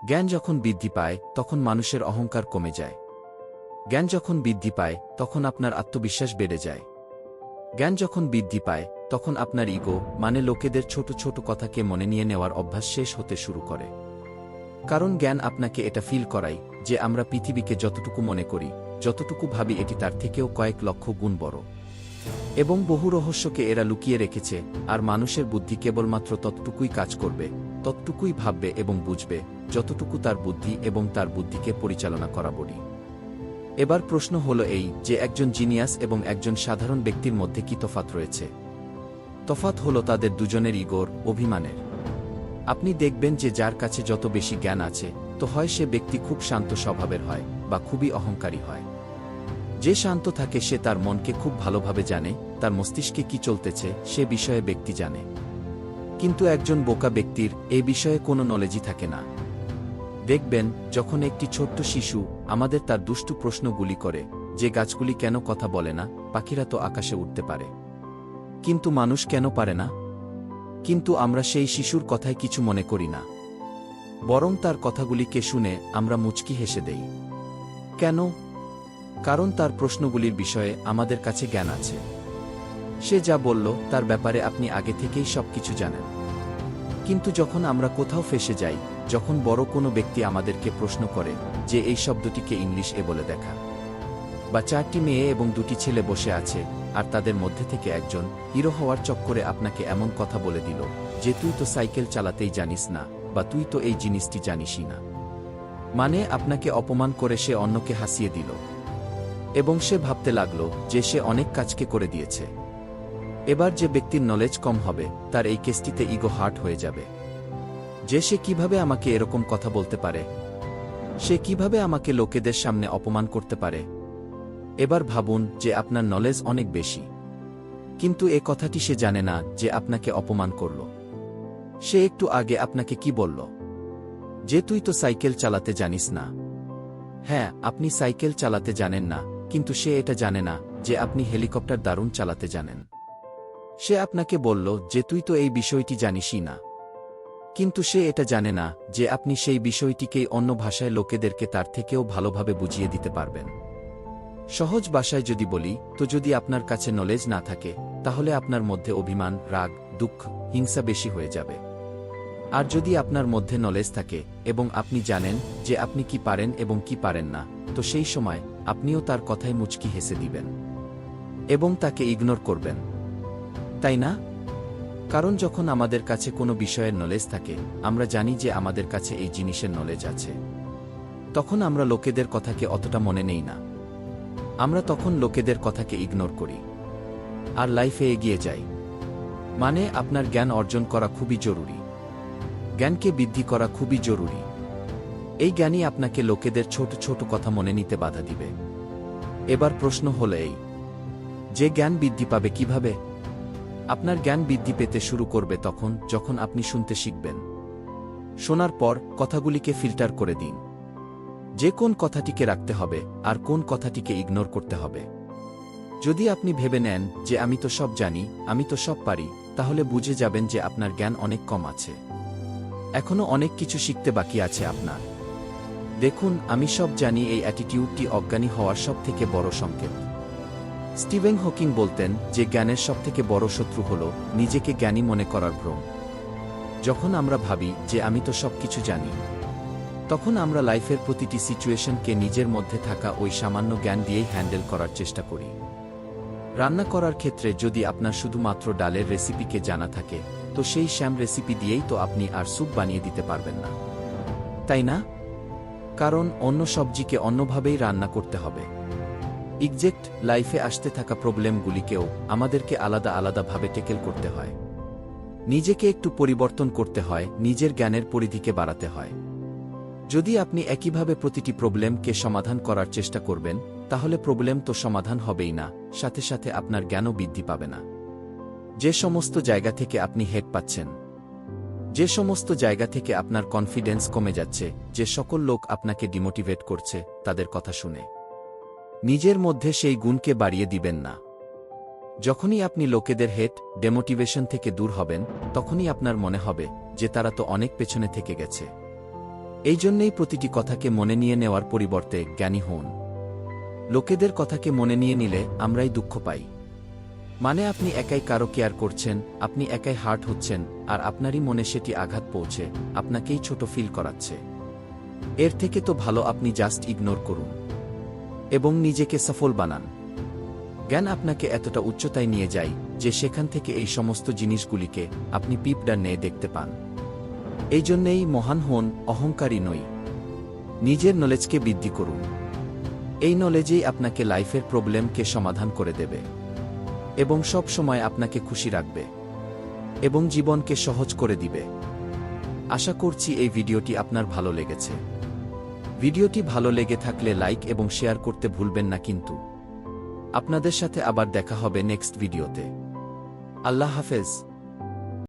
জ্ঞান যখন বৃদ্ধি পায় তখন মানুষের অহংকার কমে যায়। জ্ঞান যখন বৃদ্ধি পায় তখন আপনার আত্মবিশ্বাস বেড়ে যায়। জ্ঞান যখন বৃদ্ধি পায় তখন আপনার ইগো মানে লোকেদের ছোট ছোট কথাকে মনে নিয়ে নেওয়ার অভ্যাস শেষ হতে শুরু করে। কারণ জ্ঞান আপনাকে এটা ফিল করায় যে আমরা পৃথিবীকে যতটুকু মনে করি, যতটুকু ভাবি এটি তার থেকেও কয়েক লক্ষ গুণ বড়। এবং বহু রহস্যকে এরা লুকিয়ে রেখেছে, আর মানুষের বুদ্ধি কেবলমাত্র ততটুকুই কাজ করবে, ততটুকুই ভাববে এবং বুঝবে, যতটুকু তার বুদ্ধি এবং তার বুদ্ধিকে পরিচালনা করা বলি। এবার প্রশ্ন হলো এই যে একজন জিনিয়াস এবং একজন সাধারণ ব্যক্তির মধ্যে কি তফাৎ রয়েছে? তফাৎ হলো তাদের দুজনের ইগোর, অভিমানের। আপনি দেখবেন যে যার কাছে যত বেশি জ্ঞান আছে তো হয় সে ব্যক্তি খুব শান্ত স্বভাবের হয় বা খুবই অহংকারী হয়। যে শান্ত থাকে সে তার মনকে খুব ভালোভাবে জানে, তার মস্তিষ্কে কি চলতেছে সে বিষয়ে ব্যক্তি জানে। কিন্তু একজন বোকা ব্যক্তির এই বিষয়ে কোনো নলেজই থাকে না। দেখবেন যখন একটি ছোট্ট শিশু আমাদের তার দুষ্টু প্রশ্নগুলি করে, যে গাছগুলি কেন কথা বলে না, পাখিরা তো আকাশে উঠতে পারে, কিন্তু মানুষ কেন পারে না? কিন্তু আমরা সেই শিশুর কথায় কিছু মনে করি না, বরং তার কথাগুলিকে শুনে আমরা মুচকি হেসে দেই। কেন? কারণ তার প্রশ্নগুলির বিষয়ে আমাদের কাছে জ্ঞান আছে। সে যা বলল তার ব্যাপারে আপনি আগে থেকেই সব কিছু জানেন। কিন্তু যখন আমরা কোথাও ফেঁসে যাই, যখন বড় কোনো ব্যক্তি আমাদেরকে প্রশ্ন করে যে এই শব্দটিকে ইংলিশ এ বলে দেখা, বা 4টি মেয়ে এবং 2টি ছেলে বসে আছে আর তাদের মধ্যে থেকে একজন হিরো হওয়ার চক্করে আপনাকে এমন কথা বলে দিল যে তুই তো সাইকেল চালাতেই জানিস না, বা তুই তো এই জিনিসটি জানিসই না, মানে আপনাকে অপমান করে সে অন্যকে হাসিয়ে দিল এবং সে ভাবতে লাগল যে সে অনেক কাজকে করে দিয়েছে। এবার যে ব্যক্তির নলেজ কম হবে তার এই কেসটিতে ইগো হার্ট হয়ে যাবে, যে সে কিভাবে আমাকে এরকম কথা বলতে পারে, সে কিভাবে আমাকে লোকেদের সামনে অপমান করতে পারে। এবার ভাবুন যে আপনার নলেজ অনেক বেশি, কিন্তু এ কথাটি সে জানে না যে আপনাকে অপমান করল। সে একটু আগে আপনাকে কি বলল? যে তুই তো সাইকেল চালাতে জানিস না। হ্যাঁ, আপনি সাইকেল চালাতে জানেন না, কিন্তু সে এটা জানে না যে আপনি হেলিকপ্টার দারুণ চালাতে জানেন। সে আপনাকে বলল যে তুই তো এই বিষয়টি জানিসই না, কিন্তু সে এটা জানে না যে আপনি সেই বিষয়টিকেই অন্য ভাষায় লোকেদেরকে তার থেকেও ভালোভাবে বুঝিয়ে দিতে পারবেন। সহজ ভাষায় যদি বলি, তো যদি আপনার কাছে নলেজ না থাকে তাহলে আপনার মধ্যে অভিমান, রাগ, দুঃখ, হিংসা বেশি হয়ে যাবে। আর যদি আপনার মধ্যে নলেজ থাকে এবং আপনি জানেন যে আপনি কি পারেন এবং কি পারেন না, তো সেই সময় আপনিও তার কথায় মুচকি হেসে দিবেন এবং তাকে ইগনোর করবেন, তাই না? কারণ যখন আমাদের কাছে কোনো বিষয়ের নলেজ থাকে, আমরা জানি যে আমাদের কাছে এই জিনিসের নলেজ আছে, তখন আমরা লোকেদের কথাকে অতটা মনে নেই না। আমরা তখন লোকেদের কথাকে ইগনোর করি আর লাইফে এগিয়ে যাই। মানে আপনার জ্ঞান অর্জন করা খুবই জরুরি, জ্ঞানকে বৃদ্ধি করা খুবই জরুরি। এই জ্ঞানই আপনাকে লোকেদের ছোট ছোট কথা মনে নিতে বাধা দিবে। এবার প্রশ্ন হলো এই যে জ্ঞান বৃদ্ধি পাবে কিভাবে? আপনার জ্ঞান বৃদ্ধি পেতে শুরু করবে তখন যখন আপনি শুনতে শিখবেন। শোনার পর কথাগুলিকে ফিল্টার করে দিন, যে কোন কথাটিকে রাখতে হবে আর কোন কথাটিকে ইগনোর করতে হবে। যদি আপনি ভেবে নেন যে আমি তো সব জানি, আমি তো সব পারি, তাহলে বুঝে যাবেন যে আপনার জ্ঞান অনেক কম আছে, এখনো অনেক কিছু শিখতে বাকি আছে আপনার। দেখুন, আমি সব জানি এই অ্যাটিটিউডটি অজ্ঞানী হওয়ার সবথেকে বড় সংকেত। স্টিভেন হকিং বলতেন যে জ্ঞানের সবথেকে বড় শত্রু হল নিজেকে জ্ঞানী মনে করার ভ্রম। যখন আমরা ভাবি যে আমি তো সব কিছু জানি, তখন আমরা লাইফের প্রতিটি সিচুয়েশনকে নিজের মধ্যে থাকা ওই সামান্য জ্ঞান দিয়েই হ্যান্ডেল করার চেষ্টা করি। রান্না করার ক্ষেত্রে যদি আপনার শুধুমাত্র ডালের রেসিপিকে জানা থাকে, তো সেই শ্যাম রেসিপি দিয়েই তো আপনি আর স্যুপ বানিয়ে দিতে পারবেন না, তাই না? কারণ অন্য সবজিকে অন্যভাবেই রান্না করতে হবে। এক্সাক্ট লাইফে আসতে থাকা প্রবলেমগুলিকেও আমাদেরকে আলাদা আলাদাভাবে ট্যাকেল করতে হয়, নিজেকে একটু পরিবর্তন করতে হয়, নিজের জ্ঞানের পরিধিকে বাড়াতে হয়। যদি আপনি একইভাবে প্রতিটি প্রবলেমকে সমাধান করার চেষ্টা করবেন, তাহলে প্রবলেম তো সমাধান হবেই না, সাথে সাথে আপনার জ্ঞানও বৃদ্ধি পাবে না। যে সমস্ত জায়গা থেকে আপনি হেড পাচ্ছেন, যে সমস্ত জায়গা থেকে আপনার কনফিডেন্স কমে যাচ্ছে, যে সকল লোক আপনাকে ডিমোটিভেট করছে, তাদের কথা শুনে নিজের মধ্যে সেই গুণকে বাড়িয়ে দিবেন না। যখনই আপনি লোকেদের হেট, ডেমোটিভেশন থেকে দূর হবেন, তখনই আপনার মনে হবে যে তারা তো অনেক পেছনে থেকে গেছে। এই জন্যেই প্রতিটি কথাকে মনে নিয়ে নেওয়ার পরিবর্তে জ্ঞানী হন। লোকেদের কথাকে মনে নিয়ে নিলে আমরাই দুঃখ পাই। মানে আপনি একাই কারো কেয়ার করছেন, আপনি একাই হার্ট হচ্ছেন, আর আপনারই মনে সেটি আঘাত পৌঁছে আপনাকেই ছোট ফিল করাচ্ছে। এর থেকে তো ভালো আপনি জাস্ট ইগনোর করুন এবং নিজেকে সফল বানান। জ্ঞান আপনাকে এতটা উচ্চতায় নিয়ে যায় যে সেখান থেকে এই সমস্ত জিনিসগুলিকে আপনি পিপডা নিয়ে দেখতে পান। এই জন্যেই মহান হন, অহংকারী নই। নিজের নলেজকে বৃদ্ধি করুন। এই নলেজেই আপনাকে লাইফের প্রবলেমকে সমাধান করে দেবে এবং সব সময় আপনাকে খুশি রাখবে এবং জীবনকে সহজ করে দিবে। আশা করছি এই ভিডিওটি আপনার ভালো লেগেছে। ভিডিওটি ভালো লেগে থাকলে লাইক এবং শেয়ার করতে ভুলবেন না কিন্তু। আপনাদের সাথে আবার দেখা হবে নেক্সট ভিডিওতে। আল্লাহ হাফেজ।